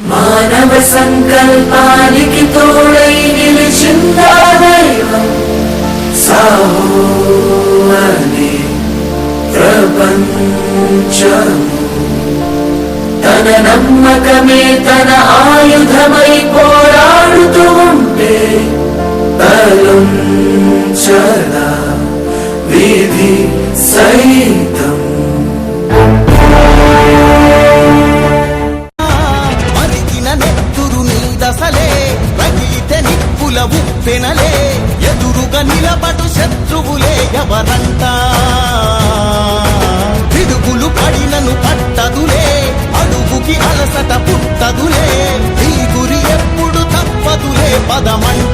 మానవ సంకల్పానికి తోడై నిలిచిందా దైవం సాహో అనే ప్రపంచము తన నమ్మకమే తన ఆయుధమై పోరాడుతూ ఉంటే తలుంచదా విధి సైతం. మరిగిన నెత్తురు నీ దశలే రగిలితే నిప్పుల ఉప్పెనలే ఎదురుగా నిలబడు శత్రువులే ఎవరంట పిడుగులు పడినను పట్టదులే అడుగుకి అలసట పుట్టదులే ఈ గురి ఎప్పుడు తప్పదులే పదమంట.